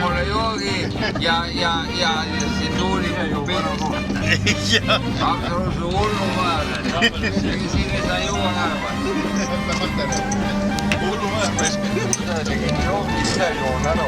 Pole joogi ja see tuuli absoluutselt hullumaja. Siin ei saa juua näema. Hullumaja peske. Joogi ise joon ära.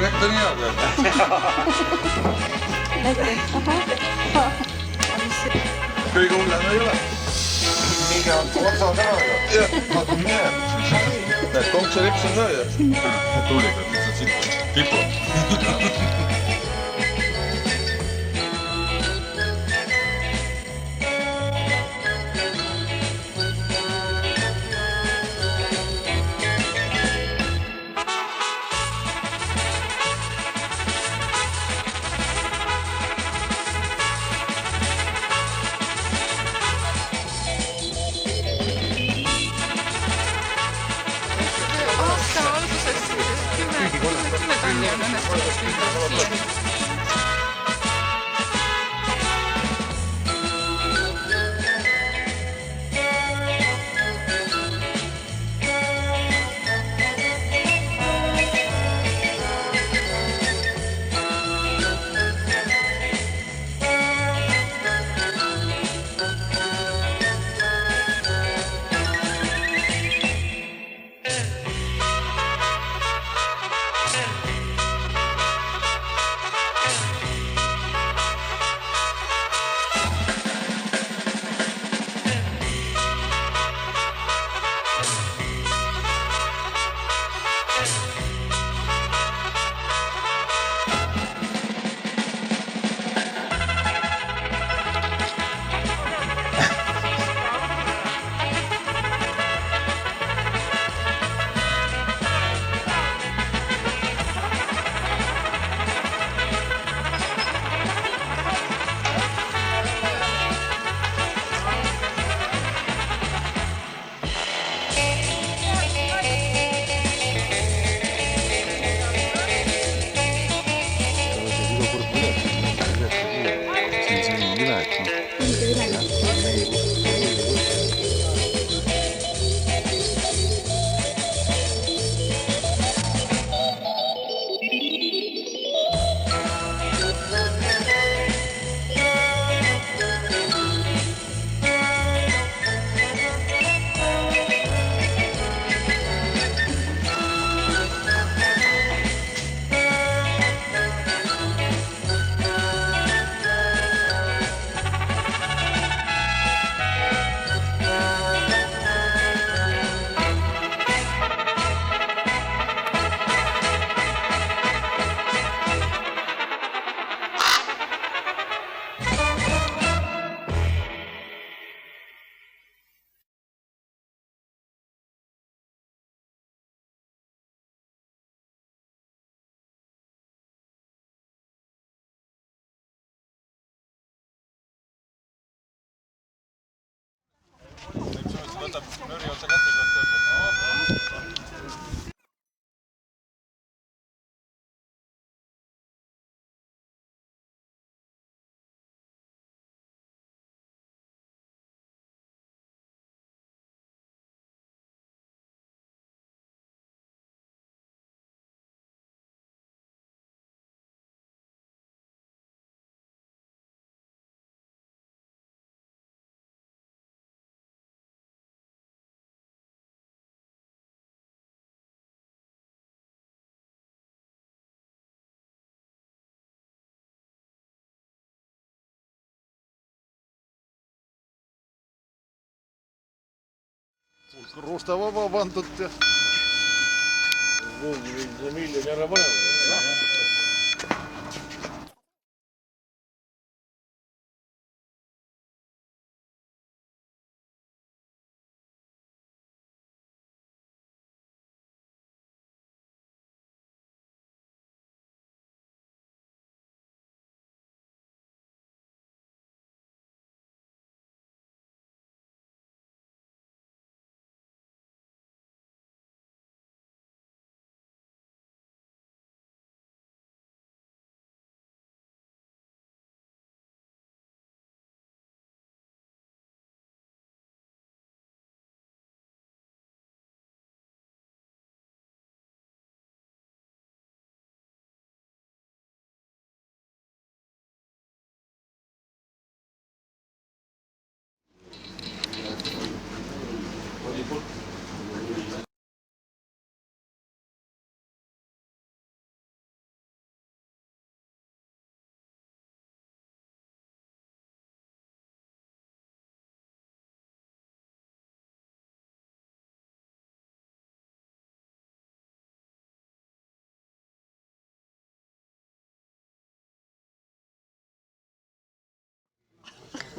projekt on hea küll. Kõige hullem ei ole. Mingi otsad ära ju. Jah, nad on minema. Näed, konkselips on ka ju. Tuuliga, mis on siit tipu. Võtab nööri otsa kätte, kui tõmbab. Ruusta vaba pandud ja miljoni ära panema.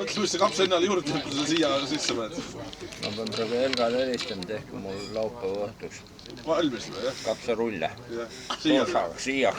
Mõtle, mis see kaps ennale juurde, kui sa siia sisse paned. Ma pean praegu Helgale helistama, tehke mul laupäeva õhtuks. Valmis või, jah? Kapsarulle. Siia. Siia.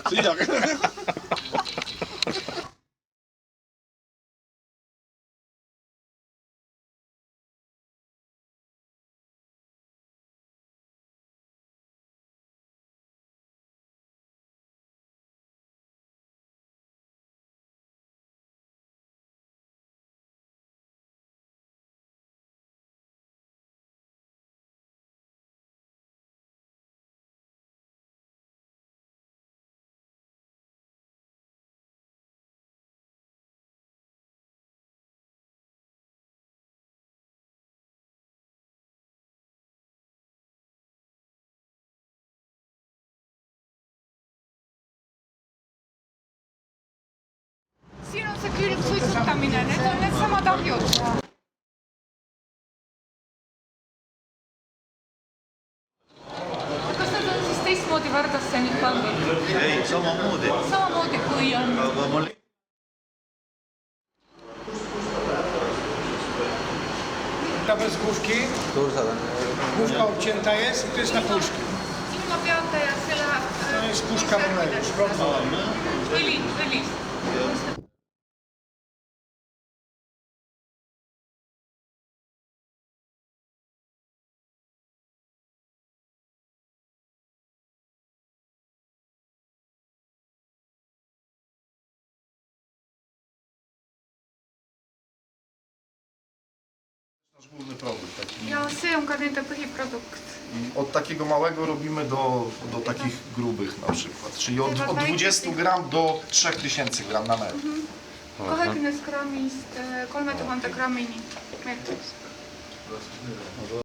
suitstamine, need on needsamad ahjud. Kas nad on siis teistmoodi Vardasse nüüd pandud? Ei, samamoodi. Samamoodi kui on. Aga ma... Ta bez główki, główka obcięta jest i to jest na puszkę. Ilma peata ja see läheb... To jest puszka oleju, szprotna. Õlis. Nasz główny produkt. Taki. Ja see on ka nende põhiprodukt. Od takiego małego robimy do takich grubych na przykład. Czyli od 20 gram do 3000 gram na metr. 20 grammist 3000 grammini meetris.